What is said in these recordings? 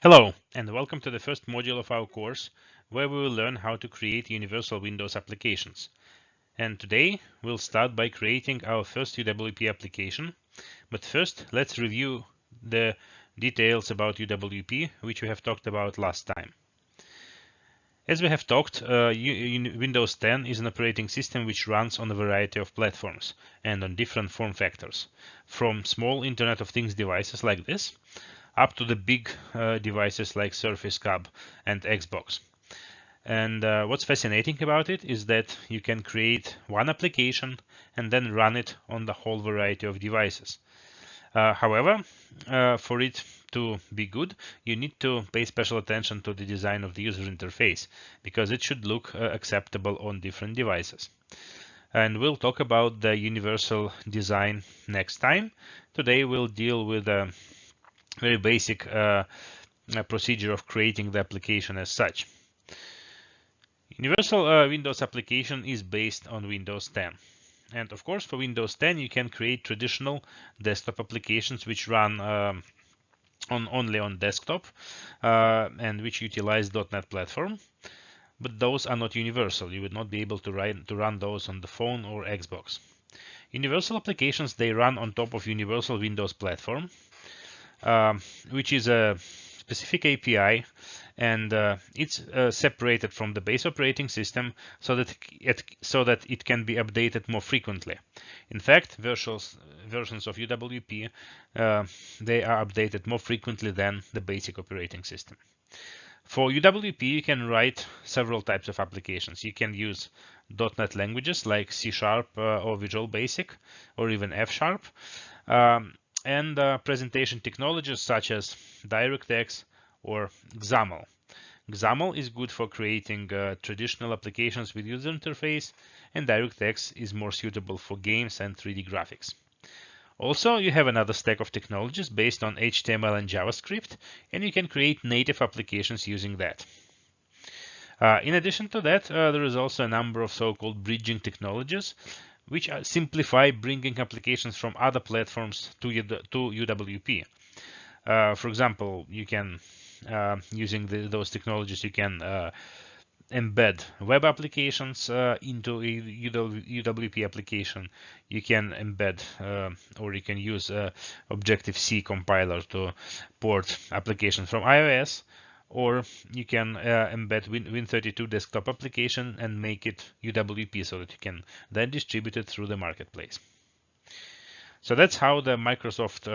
Hello, and welcome to the first module of our course, where we will learn how to create universal Windows applications. And today, we'll start by creating our first UWP application. But first, let's review the details about UWP, which we have talked about last time. As we have talked, Windows 10 is an operating system which runs on a variety of platforms and on different form factors, from small Internet of Things devices like this, up to the big devices like Surface Cub and Xbox. And what's fascinating about it is that you can create one application and then run it on the whole variety of devices. However, for it to be good, you need to pay special attention to the design of the user interface, because it should look acceptable on different devices. And we'll talk about the universal design next time. Today we'll deal with a very basic procedure of creating the application as such. Universal Windows application is based on Windows 10. And of course, for Windows 10, you can create traditional desktop applications which run only on desktop and which utilize .NET platform. But those are not universal. You would not be able to run those on the phone or Xbox. Universal applications, they run on top of Universal Windows Platform, which is a specific API, and it's separated from the base operating system so that it can be updated more frequently. In fact, versions of UWP they are updated more frequently than the basic operating system. For UWP, you can write several types of applications. You can use .NET languages like C# or Visual Basic, or even F#. And presentation technologies such as DirectX or XAML. XAML is good for creating traditional applications with user interface, and DirectX is more suitable for games and 3D graphics. Also, you have another stack of technologies based on HTML and JavaScript, and you can create native applications using that. In addition to that, there is also a number of so-called bridging technologies, which simplify bringing applications from other platforms to UWP. For example, you can, using those technologies, you can embed web applications into a UWP application. You can embed or you can use Objective-C compiler to port applications from iOS, or you can embed Win32 desktop application and make it UWP so that you can then distribute it through the marketplace. So that's how the Microsoft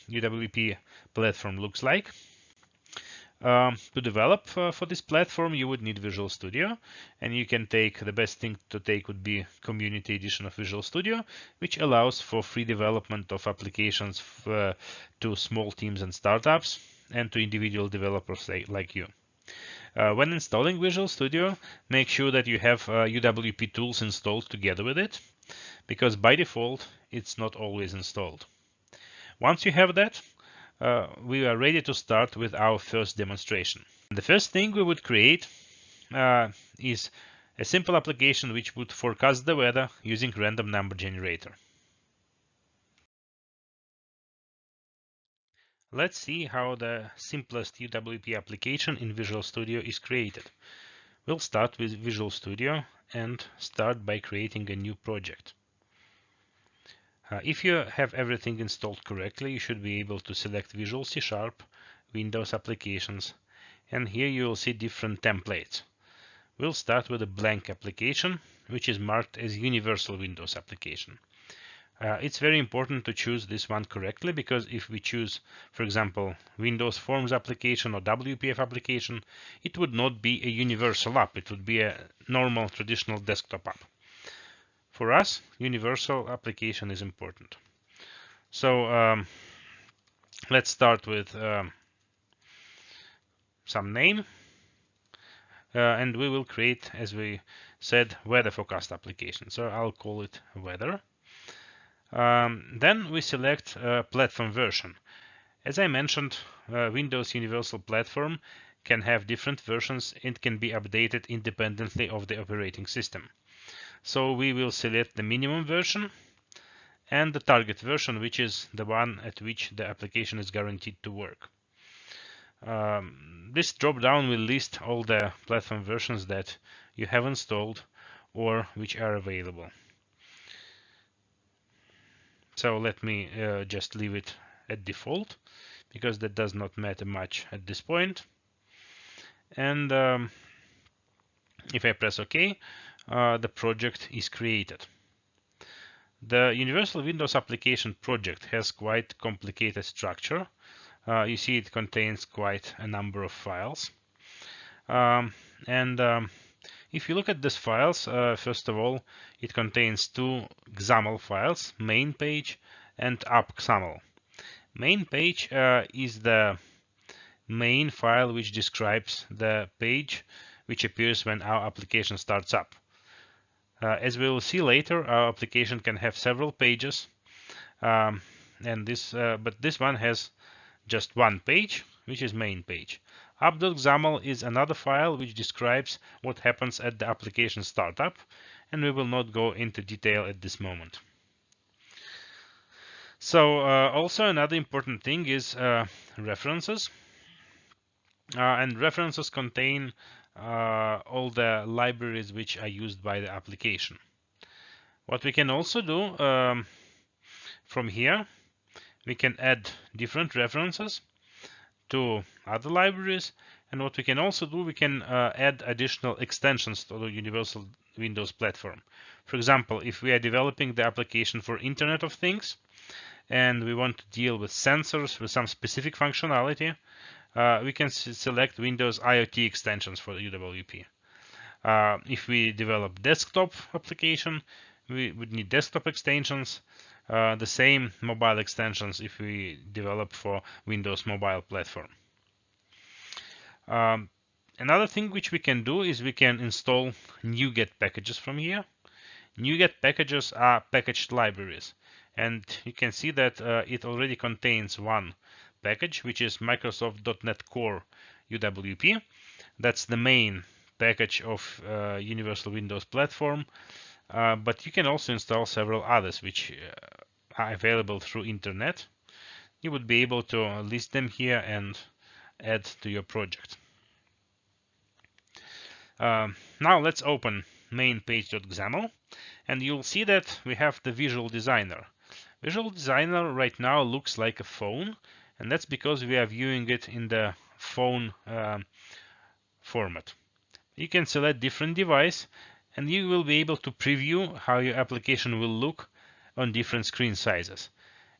UWP platform looks like. To develop for this platform, you would need Visual Studio, and you can take, the best thing to take would be Community Edition of Visual Studio, which allows for free development of applications to small teams and startups, and to individual developers like you. When installing Visual Studio, make sure that you have UWP tools installed together with it, because by default, it's not always installed. Once you have that, we are ready to start with our first demonstration. The first thing we would create is a simple application which would forecast the weather using random number generator. Let's see how the simplest UWP application in Visual Studio is created. We'll start with Visual Studio and start by creating a new project. If you have everything installed correctly, you should be able to select Visual C#, Windows Applications, and here you will see different templates. We'll start with a blank application, which is marked as Universal Windows Application. It's very important to choose this one correctly, because if we choose, for example, Windows Forms application or WPF application, it would not be a universal app. It would be a normal traditional desktop app. For us, universal application is important. So let's start with some name, and we will create, as we said, weather forecast application. So I'll call it weather. Then we select platform version. As I mentioned, Windows Universal Platform can have different versions and can be updated independently of the operating system. So we will select the minimum version and the target version, which is the one at which the application is guaranteed to work. This drop-down will list all the platform versions that you have installed or which are available. So let me just leave it at default, because that does not matter much at this point. And if I press OK, the project is created. The Universal Windows Application project has quite complicated structure. You see it contains quite a number of files. And if you look at these files, first of all, it contains two XAML files, main page and app XAML. Main page is the main file which describes the page which appears when our application starts up. As we will see later, our application can have several pages, but this one has just one page, which is main page. App.xaml is another file which describes what happens at the application startup, and we will not go into detail at this moment. So also another important thing is references. And references contain all the libraries which are used by the application. What we can also do from here, we can add different references to other libraries, and what we can also do, we can add additional extensions to the Universal Windows platform. For example, if we are developing the application for Internet of Things and we want to deal with sensors with some specific functionality, we can select Windows IoT extensions for the UWP. If we develop desktop application, we would need desktop extensions. The same mobile extensions if we develop for Windows mobile platform. Another thing which we can do is we can install NuGet packages from here. NuGet packages are packaged libraries, and you can see that it already contains one package, which is Microsoft.NET Core UWP. That's the main package of Universal Windows Platform, but you can also install several others which are available through internet. You would be able to list them here and add to your project. Now let's open main-page.xaml, and you'll see that we have the Visual Designer. Visual Designer right now looks like a phone, and that's because we are viewing it in the phone format. You can select different device, and you will be able to preview how your application will look on different screen sizes.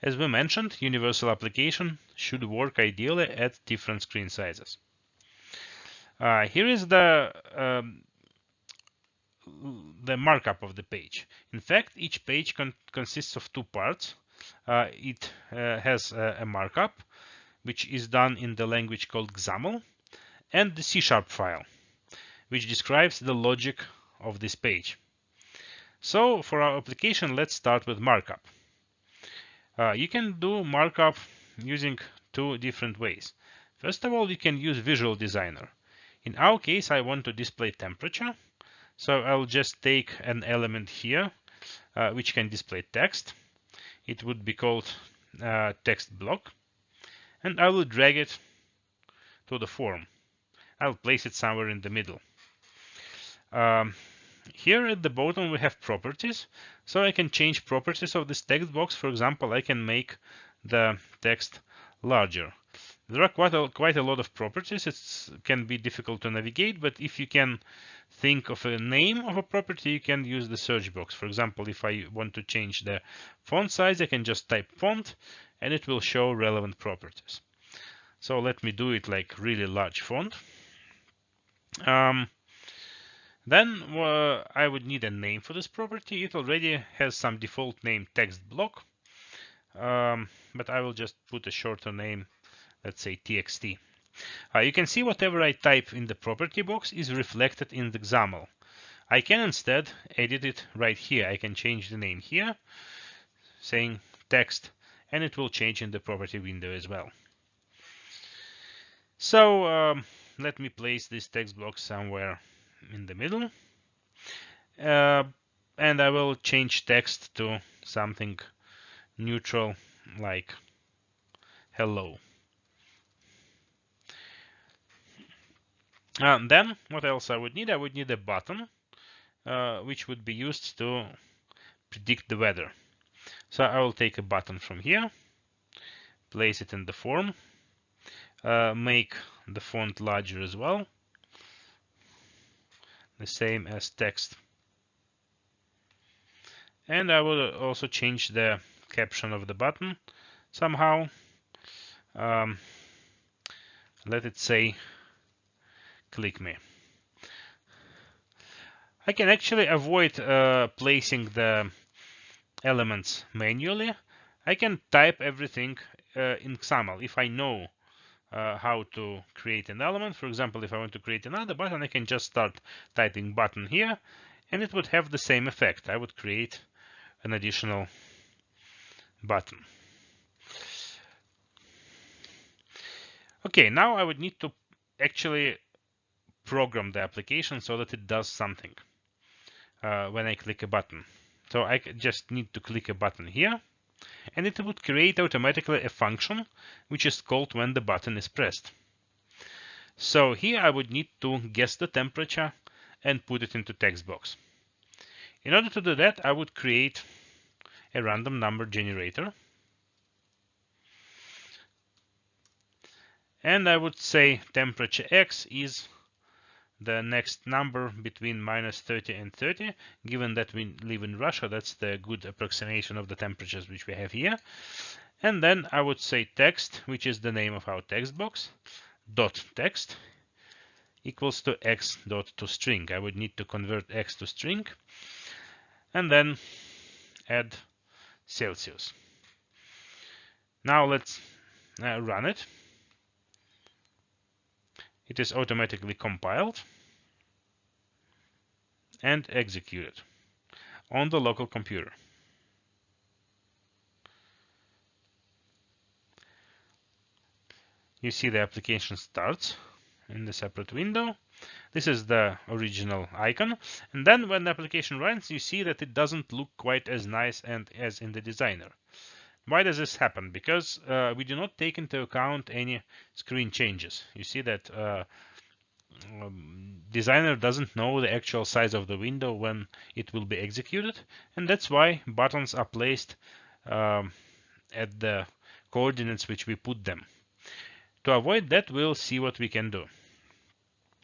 As we mentioned, universal application should work ideally at different screen sizes. Here is the markup of the page. In fact, each page consists of two parts. It has a markup, which is done in the language called XAML, and the C# file, which describes the logic of this page. So for our application, let's start with markup. You can do markup using two different ways. First of all, you can use Visual Designer. In our case, I want to display temperature, so I'll just take an element here which can display text. It would be called text block, and I will drag it to the form. I'll place it somewhere in the middle. Here at the bottom we have properties, so I can change properties of this text box. For example, I can make the text larger. There are quite a lot of properties. It can be difficult to navigate, but if you can think of a name of a property, you can use the search box. For example, if I want to change the font size, I can just type font and it will show relevant properties. So let me do it like really large font. Then I would need a name for this property. It already has some default name, text block, but I will just put a shorter name, let's say txt. You can see whatever I type in the property box is reflected in the XAML. I can instead edit it right here. I can change the name here, saying text, and it will change in the property window as well. So let me place this text block somewhere in the middle, and I will change text to something neutral like hello. Then what else I would need? I would need a button which would be used to predict the weather. So I will take a button from here, place it in the form, make the font larger as well, the same as text. And I will also change the caption of the button somehow. Let it say, click me. I can actually avoid placing the elements manually. I can type everything in XAML if I know how to create an element. For example, if I want to create another button, I can just start typing button here, and it would have the same effect. I would create an additional button. Okay, now I would need to actually program the application so that it does something when I click a button. So I just need to click a button here, and it would create automatically a function which is called when the button is pressed. So here I would need to guess the temperature and put it into text box. In order to do that, I would create a random number generator, and I would say temperature X is the next number between -30 and 30. Given that we live in Russia, that's the good approximation of the temperatures which we have here. And then I would say text, which is the name of our text box, dot text equals to x dot to string. I would need to convert x to string and then add Celsius. Now let's run it. It is automatically compiled and executed on the local computer. You see the application starts in the separate window. This is the original icon. And then when the application runs, you see that it doesn't look quite as nice and as in the designer. Why does this happen? Because we do not take into account any screen changes. You see that designer doesn't know the actual size of the window when it will be executed, and that's why buttons are placed at the coordinates which we put them. To avoid that, we'll see what we can do.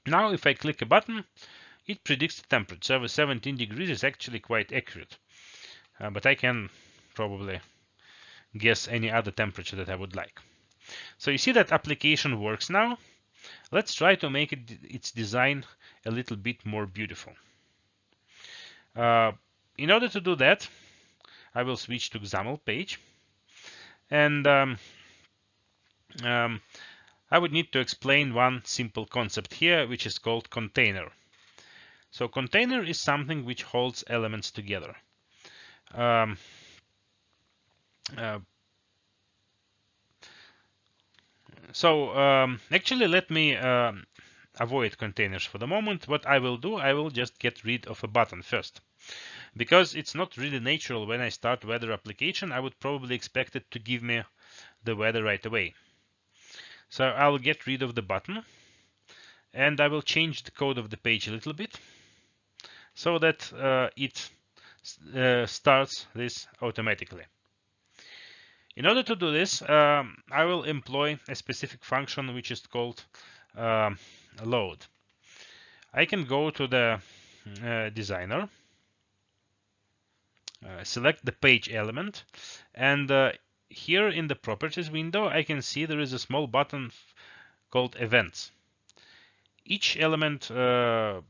Now if I click a button, it predicts the temperature. So 17 degrees is actually quite accurate, but I can probably guess any other temperature that I would like. So you see that application works now. Let's try to make its design a little bit more beautiful. In order to do that, I will switch to XAML page, and I would need to explain one simple concept here, which is called container. So container is something which holds elements together. Actually, let me avoid containers for the moment. What I will do, I will just get rid of a button first, because it's not really natural. When I start weather application, I would probably expect it to give me the weather right away. So I'll get rid of the button, and I will change the code of the page a little bit so that it starts this automatically. In order to do this, I will employ a specific function which is called load. I can go to the designer, select the page element, and here in the properties window, I can see there is a small button called events. Each element of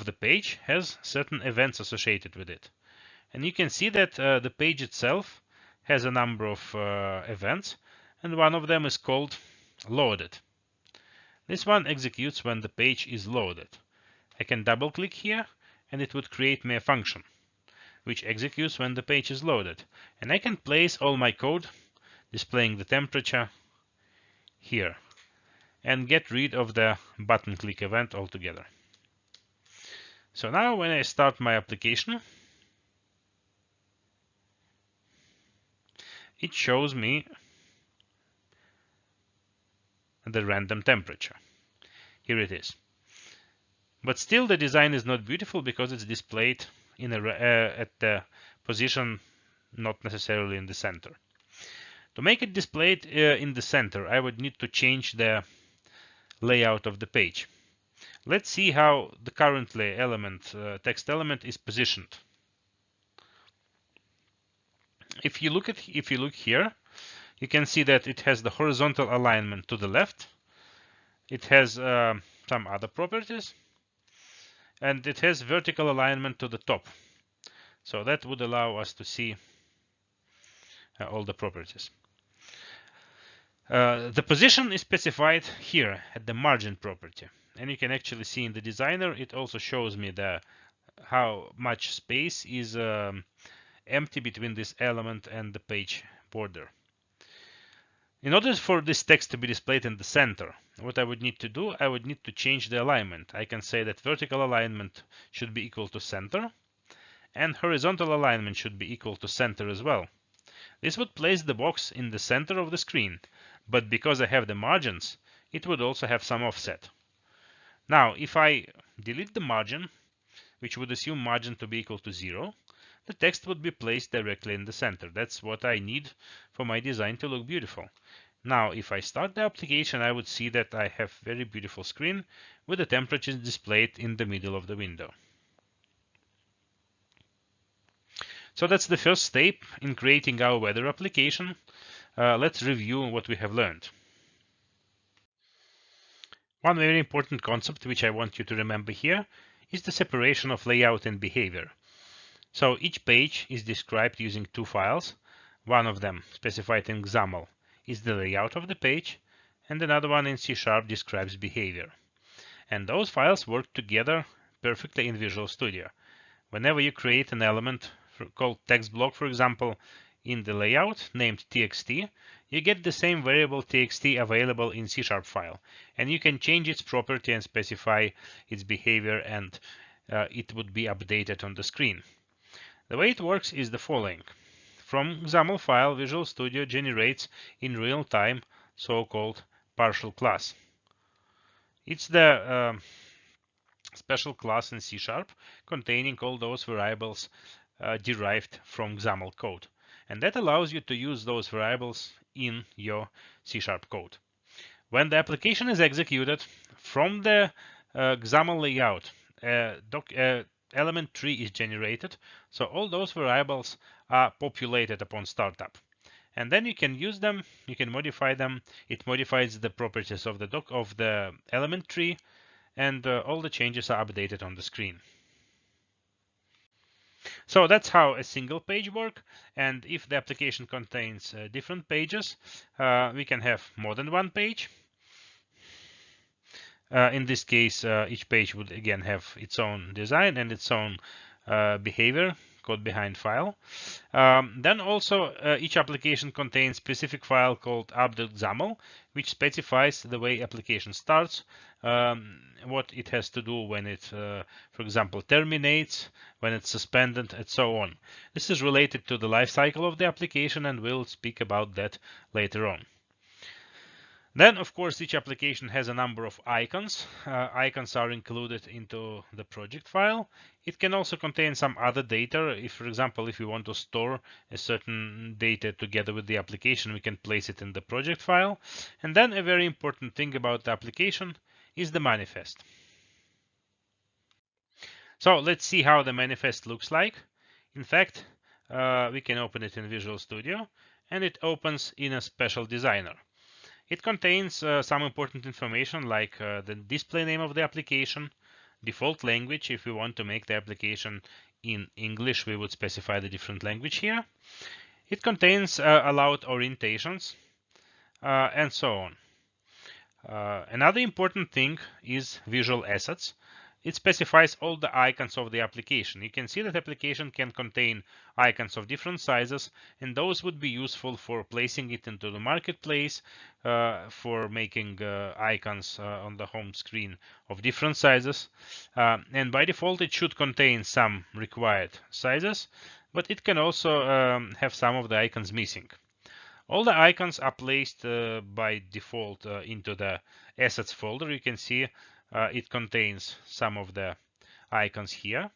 the page has certain events associated with it. And you can see that the page itself has a number of events, and one of them is called loaded. This one executes when the page is loaded. I can double click here, and it would create me a function which executes when the page is loaded. And I can place all my code displaying the temperature here and get rid of the button click event altogether. So now when I start my application, it shows me the random temperature. Here it is. But still the design is not beautiful because it's displayed in at the position not necessarily in the center. To make it displayed in the center, I would need to change the layout of the page. Let's see how the currently text element is positioned. If you look here, you can see that it has the horizontal alignment to the left. It has some other properties, and it has vertical alignment to the top. So that would allow us to see all the properties. The position is specified here at the margin property, and you can actually see in the designer it also shows me how much space is empty between this element and the page border. In order for this text to be displayed in the center, what I would need to do, I would need to change the alignment. I can say that vertical alignment should be equal to center, and horizontal alignment should be equal to center as well. This would place the box in the center of the screen, but because I have the margins, it would also have some offset. Now, if I delete the margin, which would assume margin to be equal to 0, the text would be placed directly in the center. That's what I need for my design to look beautiful. Now, if I start the application, I would see that I have a very beautiful screen with the temperatures displayed in the middle of the window. So that's the first step in creating our weather application. Let's review what we have learned. One very important concept which I want you to remember here is the separation of layout and behavior. So each page is described using two files. One of them, specified in XAML, is the layout of the page, and another one in C# describes behavior. And those files work together perfectly in Visual Studio. Whenever you create an element called text block, for example, in the layout named txt, you get the same variable txt available in C# file, and you can change its property and specify its behavior, and it would be updated on the screen. The way it works is the following. From XAML file, Visual Studio generates in real time so-called partial class. It's the special class in C# containing all those variables derived from XAML code. And that allows you to use those variables in your C# code. When the application is executed, from the XAML layout, element tree is generated, so all those variables are populated upon startup. And then you can use them, you can modify them. It modifies the properties of the element tree, and all the changes are updated on the screen. So that's how a single page works. And if the application contains different pages, we can have more than one page. In this case, each page would again have its own design and its own behavior, code behind file. Then also each application contains specific file called update.xaml, which specifies the way application starts, what it has to do when it, for example, terminates, when it's suspended, and so on. This is related to the life cycle of the application, and we'll speak about that later on. Then, of course, each application has a number of icons. Icons are included into the project file. It can also contain some other data. If, for example, if we want to store a certain data together with the application, we can place it in the project file. And then a very important thing about the application is the manifest. So let's see how the manifest looks like. In fact, we can open it in Visual Studio, and it opens in a special designer. It contains some important information like the display name of the application, default language. If we want to make the application in English, we would specify the different language here. It contains allowed orientations and so on. Another important thing is visual assets. It specifies all the icons of the application. You can see that application can contain icons of different sizes, and those would be useful for placing it into the marketplace, for making icons on the home screen of different sizes. And by default, it should contain some required sizes, but it can also have some of the icons missing. All the icons are placed by default into the assets folder. You can see it contains some of the icons here.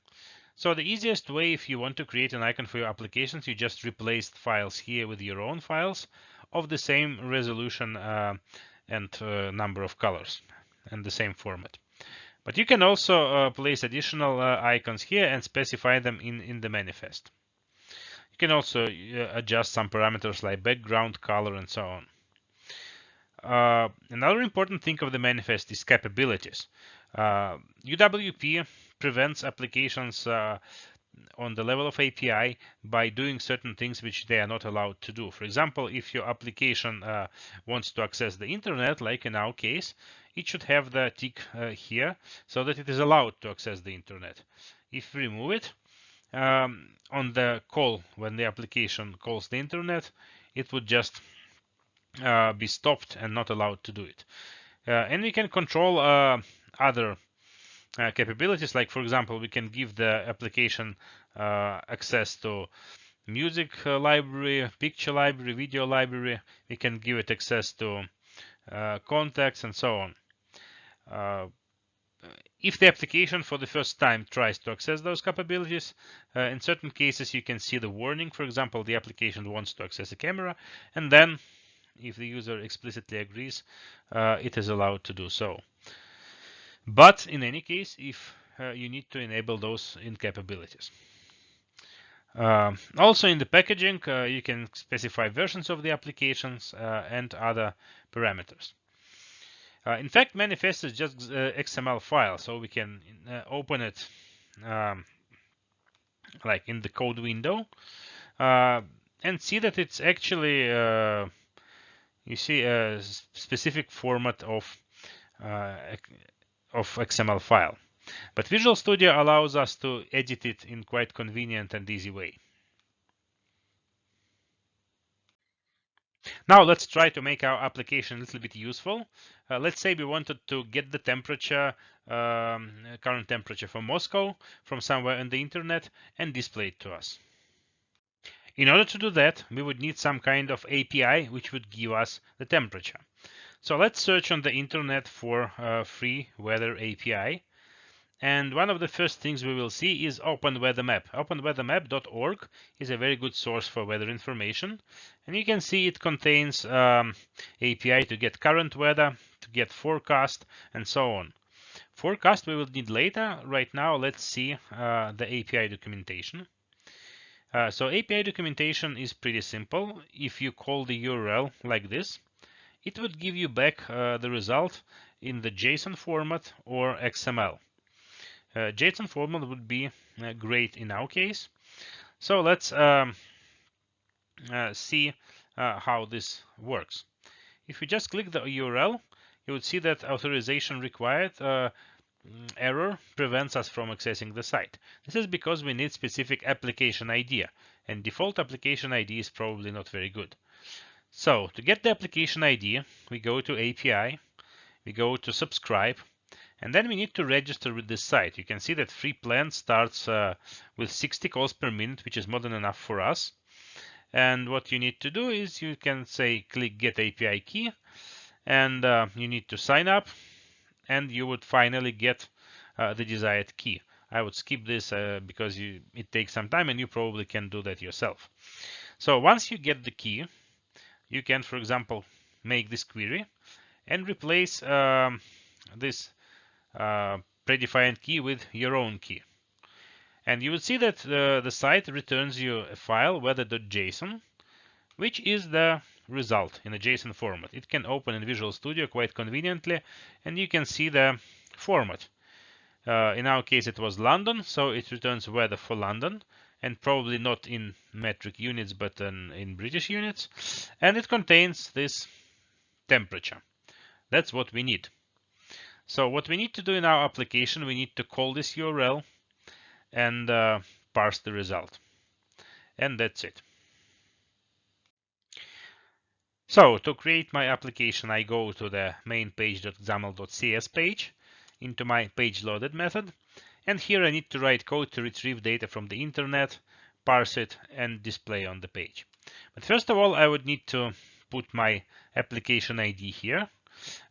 So the easiest way, if you want to create an icon for your applications, you just replace files here with your own files of the same resolution and number of colors and the same format. But you can also place additional icons here and specify them in the manifest. You can also adjust some parameters like background color and so on. Another important thing of the manifest is capabilities. UWP prevents applications on the level of API by doing certain things which they are not allowed to do. For example, if your application wants to access the internet, like in our case, it should have the tick here so that it is allowed to access the internet. If we remove it, on the call, when the application calls the internet, it would just be stopped and not allowed to do it. And we can control other capabilities, like for example, we can give the application access to music library, picture library, video library. We can give it access to contacts and so on. If the application for the first time tries to access those capabilities, in certain cases you can see the warning. For example, the application wants to access a camera, and then if the user explicitly agrees, it is allowed to do so. But in any case, if you need to enable those incapabilities. Also in the packaging, you can specify versions of the applications and other parameters. In fact, manifest is just XML file, so we can open it like in the code window and see that it's actually you see a specific format of XML file. But Visual Studio allows us to edit it in quite convenient and easy way. Now let's try to make our application a little bit useful. Let's say we wanted to get the temperature, current temperature for Moscow from somewhere on the internet and display it to us. In order to do that, we would need some kind of API which would give us the temperature. So let's search on the internet for free weather API. And one of the first things we will see is OpenWeatherMap. OpenWeatherMap.org is a very good source for weather information. And you can see it contains API to get current weather, to get forecast, and so on. Forecast we will need later. Right now, let's see the API documentation. So API documentation is pretty simple. If you call the URL like this, it would give you back the result in the JSON format or XML. JSON format would be great in our case. So let's see how this works. If you just click the URL, you would see that authorization required error prevents us from accessing the site. This is because we need specific application ID, and default application ID is probably not very good. So to get the application ID, we go to API, we go to subscribe, and then we need to register with this site. You can see that free plan starts with 60 calls per minute, which is more than enough for us. And what you need to do is you can say click get API key, and you need to sign up, and you would finally get the desired key. I would skip this because it takes some time and you probably can do that yourself. So once you get the key, you can, for example, make this query and replace this predefined key with your own key. And you will see that the site returns you a file weather.json, which is the result in a JSON format. It can open in Visual Studio quite conveniently, and you can see the format. In our case, it was London, so it returns weather for London, and probably not in metric units, but in British units. And it contains this temperature. That's what we need. So what we need to do in our application, we need to call this URL and parse the result. And that's it. So to create my application, I go to the main page.xaml.cs page into my page loaded method. And here I need to write code to retrieve data from the internet, parse it, and display on the page. But first of all, I would need to put my application ID here.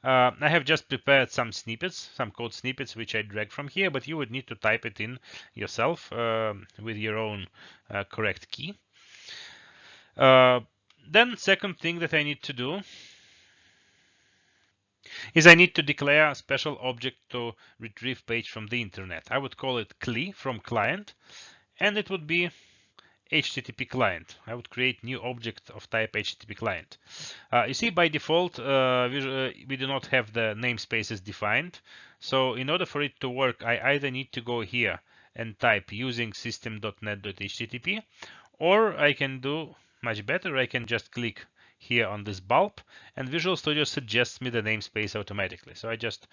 I have just prepared some snippets, some code snippets, which I drag from here, but you would need to type it in yourself with your own correct key. Then second thing that I need to do is I need to declare a special object to retrieve page from the internet. I would call it CLI from client, and it would be HTTP client. I would create new object of type HTTP client. You see, by default, we do not have the namespaces defined. So in order for it to work, I either need to go here and type using system.net.http, or I can do much better. I can just click here on this bulb, and Visual Studio suggests me the namespace automatically. So I just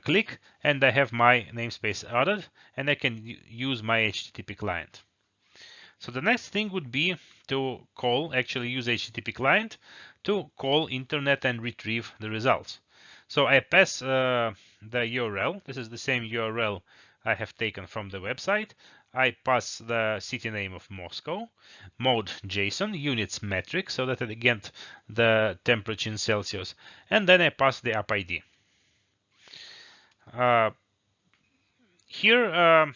click, and I have my namespace added, and I can use my HTTP client. So the next thing would be to actually use HTTP client to call internet and retrieve the results. So I pass the URL. This is the same URL I have taken from the website. I pass the city name of Moscow, mode JSON, units metric, so that I get the temperature in Celsius, and then I pass the app ID. Here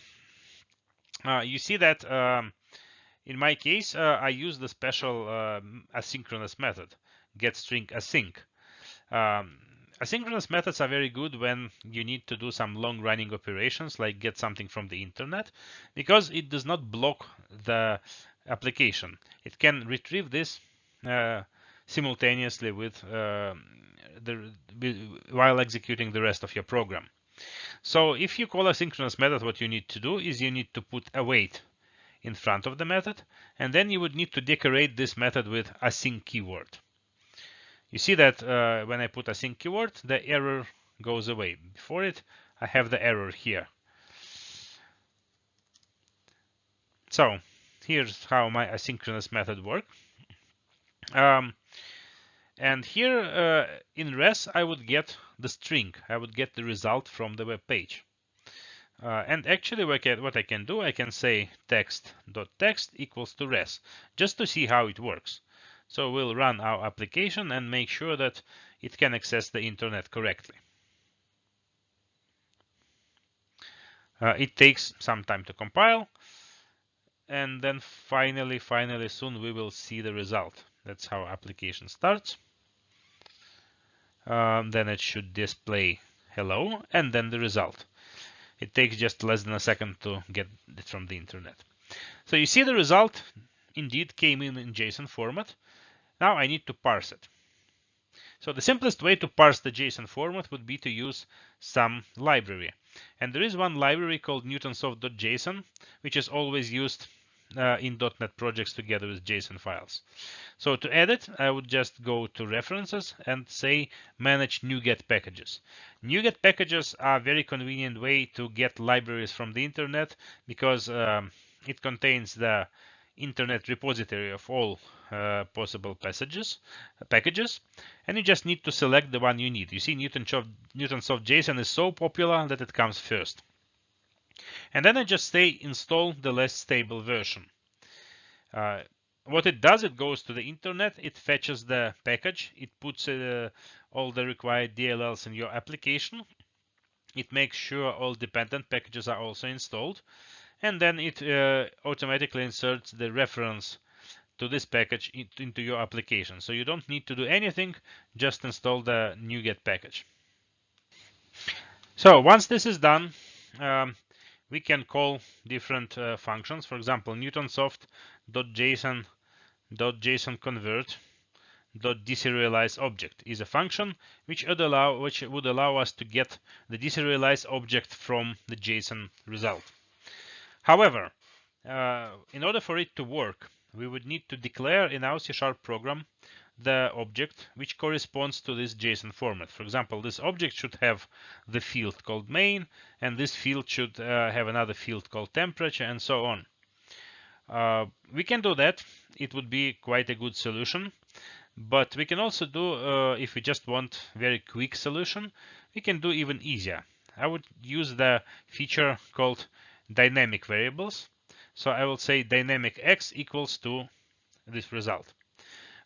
you see that in my case, I use the special asynchronous method, getStringAsync. Asynchronous methods are very good when you need to do some long-running operations like get something from the internet, because it does not block the application. It can retrieve this simultaneously while executing the rest of your program. So if you call asynchronous method, what you need to do is you need to put await in front of the method, and then you would need to decorate this method with async keyword. You see that when I put async keyword, the error goes away. Before it, I have the error here. So here's how my asynchronous method works. And here in res, I would get the string. I would get the result from the web page. And actually what I can do, I can say text.text equals to res, just to see how it works. So we'll run our application and make sure that it can access the internet correctly. It takes some time to compile, and then finally soon we will see the result. That's how application starts. Then it should display hello and then the result. It takes just less than a second to get it from the internet. So you see the result indeed came in JSON format. Now I need to parse it. So the simplest way to parse the JSON format would be to use some library. And there is one library called newtonsoft.json, which is always used in .NET projects together with JSON files. So to add it, I would just go to references and say manage NuGet packages. NuGet packages are a very convenient way to get libraries from the internet, because it contains the internet repository of all possible packages, and you just need to select the one you need. You see, newtonsoft.json is so popular that it comes first. And then I just say install the less stable version. What it does, it goes to the internet, it fetches the package, it puts all the required DLLs in your application, it makes sure all dependent packages are also installed, and then it automatically inserts the reference to this package into your application. So you don't need to do anything, just install the NuGet package. So once this is done, we can call different functions. For example, newtonsoft.json.convert.deserialize object is a function which would allow us to get the deserialized object from the JSON result. However, in order for it to work, we would need to declare in our C# program the object which corresponds to this JSON format. For example, this object should have the field called main, and this field should have another field called temperature, and so on. We can do that. It would be quite a good solution. But we can also do, if we just want very quick solution, we can do even easier. I would use the feature called dynamic variables. So I will say dynamic x equals to this result.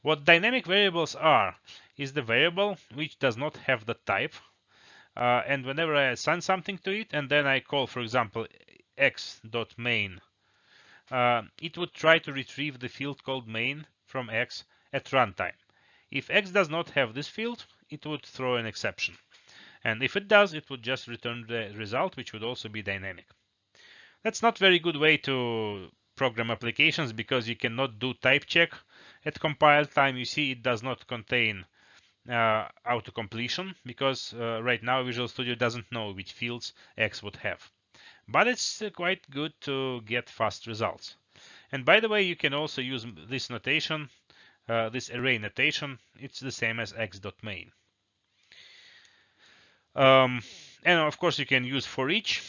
What dynamic variables are is the variable which does not have the type, and whenever I assign something to it and then I call, for example, x.main, it would try to retrieve the field called main from x at runtime. If x does not have this field, it would throw an exception. And if it does, it would just return the result, which would also be dynamic. That's not very good way to program applications because you cannot do type check at compile time. You see, it does not contain auto completion because right now Visual Studio doesn't know which fields X would have. But it's quite good to get fast results. And by the way, you can also use this notation, this array notation. It's the same as x.main. And of course, you can use for each.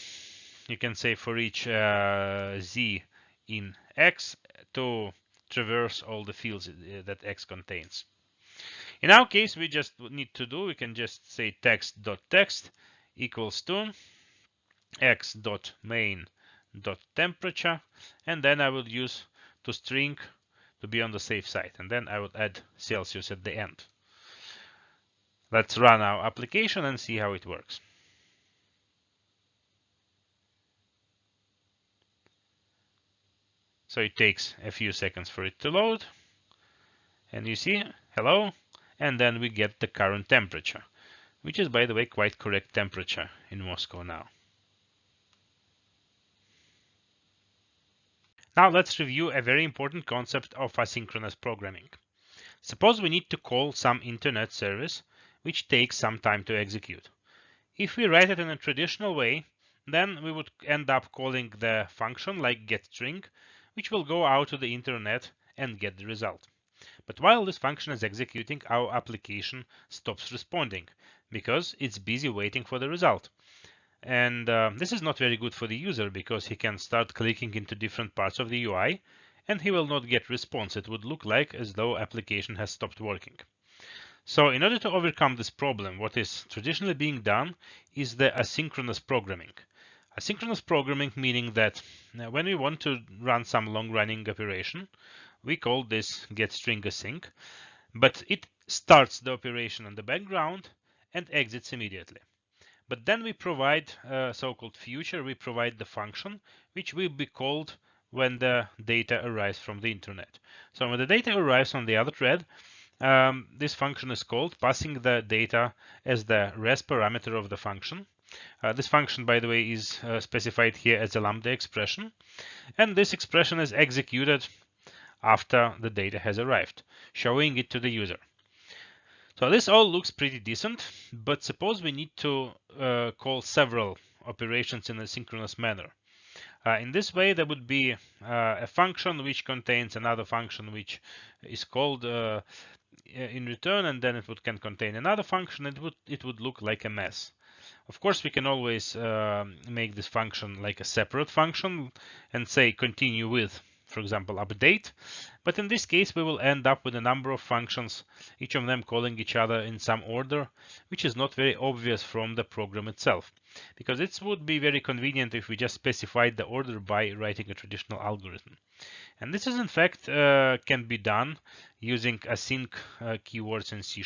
You can say for each z in x to traverse all the fields that x contains. In our case, we just need to do, we can just say text.text equals to x.main.temperature, and then I will use toString to be on the safe side, and then I will add Celsius at the end. Let's run our application and see how it works. So it takes a few seconds for it to load, and you see, hello, and then we get the current temperature, which is, by the way, quite correct temperature in Moscow now. Now let's review a very important concept of asynchronous programming. Suppose we need to call some internet service which takes some time to execute. If we write it in a traditional way, then we would end up calling the function like getString, which will go out to the internet and get the result. But while this function is executing, our application stops responding because it's busy waiting for the result. And this is not very good for the user because he can start clicking into different parts of the UI and he will not get response. It would look like as though application has stopped working. So in order to overcome this problem, what is traditionally being done is the asynchronous programming. Asynchronous programming meaning that when we want to run some long-running operation, we call this getStringAsync, but it starts the operation in the background and exits immediately. But then we provide a so-called future, we provide the function, which will be called when the data arrives from the internet. So when the data arrives on the other thread, this function is called, passing the data as the res parameter of the function. This function, by the way, is specified here as a lambda expression. And this expression is executed after the data has arrived, showing it to the user. So this all looks pretty decent, but suppose we need to call several operations in a synchronous manner. In this way, there would be a function which contains another function which is called in return, and then it can contain another function. It would look like a mess. Of course, we can always make this function like a separate function and say continue with, for example, update. But in this case, we will end up with a number of functions, each of them calling each other in some order, which is not very obvious from the program itself. Because it would be very convenient if we just specified the order by writing a traditional algorithm. And this is in fact can be done using async keywords in C#.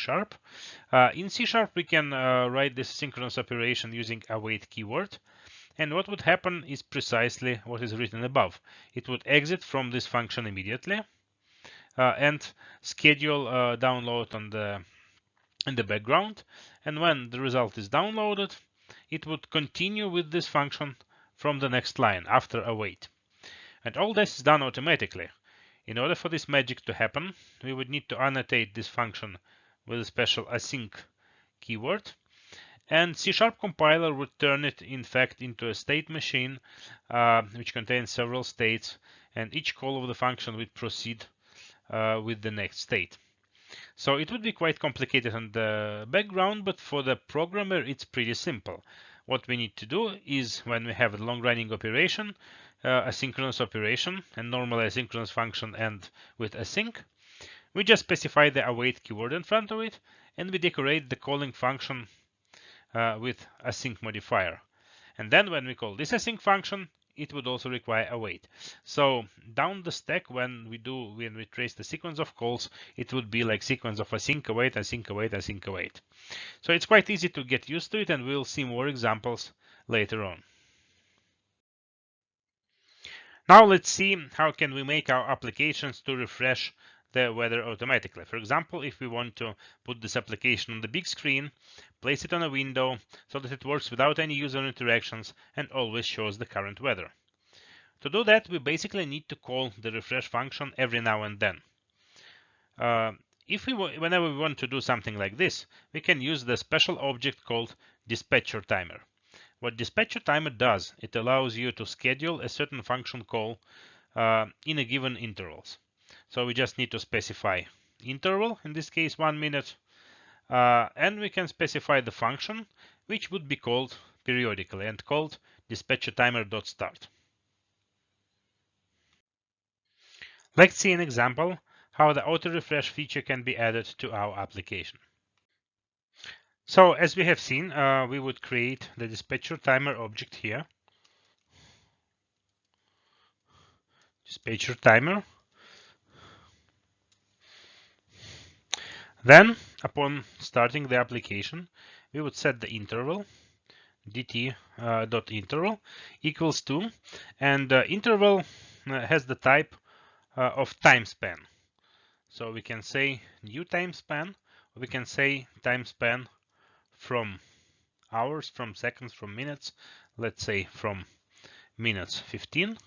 In C# we can write this synchronous operation using await keyword. And what would happen is precisely what is written above. It would exit from this function immediately and schedule download in the background. And when the result is downloaded, it would continue with this function from the next line after await. And all this is done automatically. In order for this magic to happen, we would need to annotate this function with a special async keyword. And C# compiler would turn it, in fact, into a state machine, which contains several states, and each call of the function would proceed with the next state. So it would be quite complicated in the background, but for the programmer, it's pretty simple. What we need to do is when we have a long-running operation, asynchronous operation, and normally asynchronous function end with async, we just specify the await keyword in front of it, and we decorate the calling function with async modifier. And then when we call this async function, it would also require await. So down the stack, when we trace the sequence of calls, it would be like sequence of async await, async await, async await. So it's quite easy to get used to it, and we'll see more examples later on. Now let's see how can we make our applications to refresh the weather automatically. For example, if we want to put this application on the big screen, place it on a window so that it works without any user interactions and always shows the current weather. To do that, we basically need to call the refresh function every now and then. Whenever we want to do something like this, we can use the special object called dispatcher timer. What dispatcher timer does, it allows you to schedule a certain function call in a given intervals. So we just need to specify interval, in this case 1 minute, and we can specify the function, which would be called periodically and called dispatcher timer.start. Let's see an example how the auto refresh feature can be added to our application. So as we have seen, we would create the dispatcher timer object here. Dispatcher timer. Then, upon starting the application, we would set the interval dt.interval equals to, and interval has the type of time span. So we can say new time span, or we can say time span from hours, from seconds, from minutes. Let's say from minutes 15.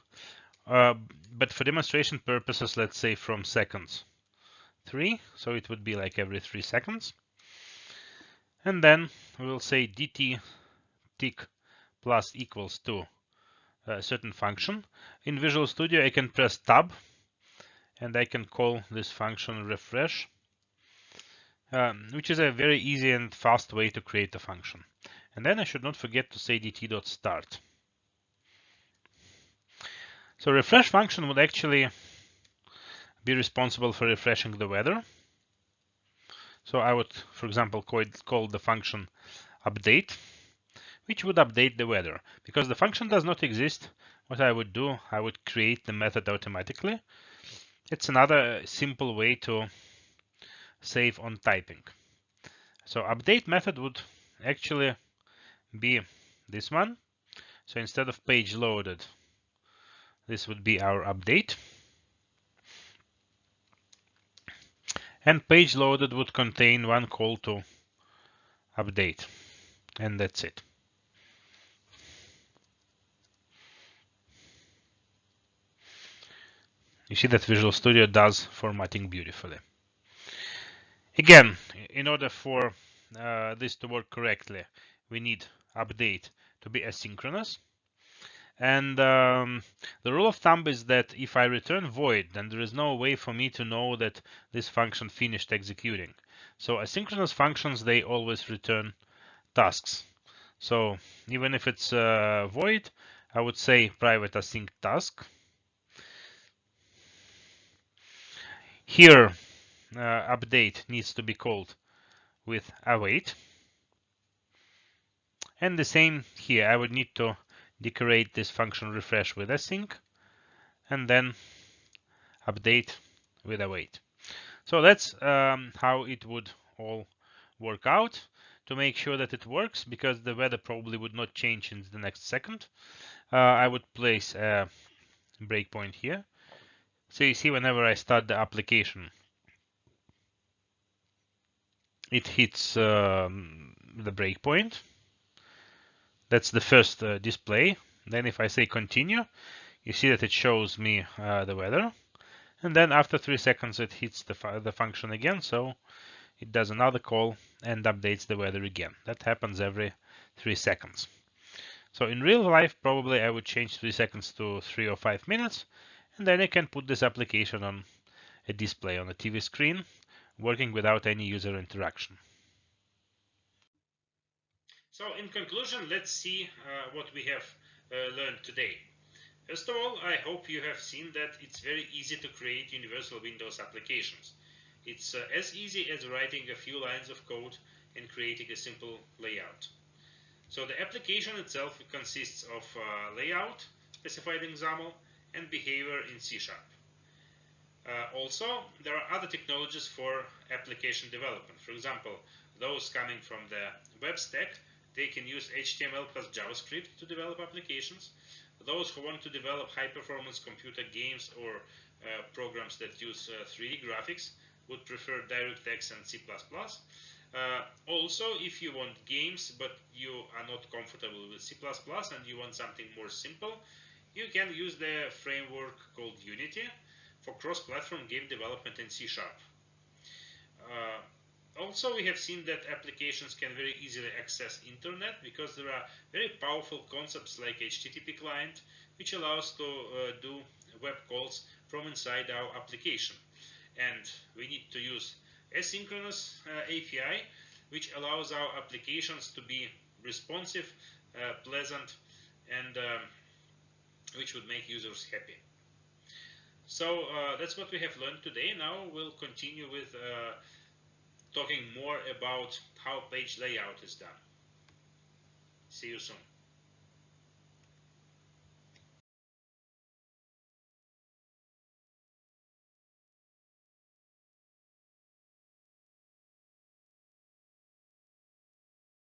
But for demonstration purposes, let's say from seconds 3. So it would be like every 3 seconds. And then we will say dt tick plus equals to a certain function. In Visual Studio, I can press tab and I can call this function refresh, which is a very easy and fast way to create a function. And then I should not forget to say dt.start. So refresh function would actually be responsible for refreshing the weather. So I would, for example, call the function update, which would update the weather. Because the function does not exist, what I would do, I would create the method automatically. It's another simple way to save on typing. So update method would actually be this one. So instead of page loaded, this would be our update. And page loaded would contain one call to update. And that's it. You see that Visual Studio does formatting beautifully. Again, in order for this to work correctly, we need update to be asynchronous. And the rule of thumb is that if I return void, then there is no way for me to know that this function finished executing. So asynchronous functions, they always return tasks. So even if it's void, I would say private async task. Here, update needs to be called with await. And the same here, I would need to decorate this function refresh with async and then update with await. So that's how it would all work out. To make sure that it works, because the weather probably would not change in the next second, I would place a breakpoint here. So you see, whenever I start the application, it hits the breakpoint. That's the first display. Then if I say continue, you see that it shows me the weather. And then after 3 seconds, it hits the function again. So it does another call and updates the weather again. That happens every 3 seconds. So in real life, probably I would change 3 seconds to 3 or 5 minutes. And then I can put this application on a display on a TV screen, working without any user interaction. So in conclusion, let's see what we have learned today. First of all, I hope you have seen that it's very easy to create universal Windows applications. It's as easy as writing a few lines of code and creating a simple layout. So the application itself consists of layout, specified in XAML, and Behaviour in C#. Also, there are other technologies for application development. For example, those coming from the web stack, they can use HTML plus JavaScript to develop applications. Those who want to develop high-performance computer games or programs that use 3D graphics would prefer DirectX and C++. Also, if you want games but you are not comfortable with C++ and you want something more simple, you can use the framework called Unity for cross-platform game development in C#. Also, we have seen that applications can very easily access internet because there are very powerful concepts like HTTP client, which allows to do web calls from inside our application. And we need to use asynchronous API, which allows our applications to be responsive, pleasant, and which would make users happy. So that's what we have learned today. Now we'll continue with talking more about how page layout is done. See you soon.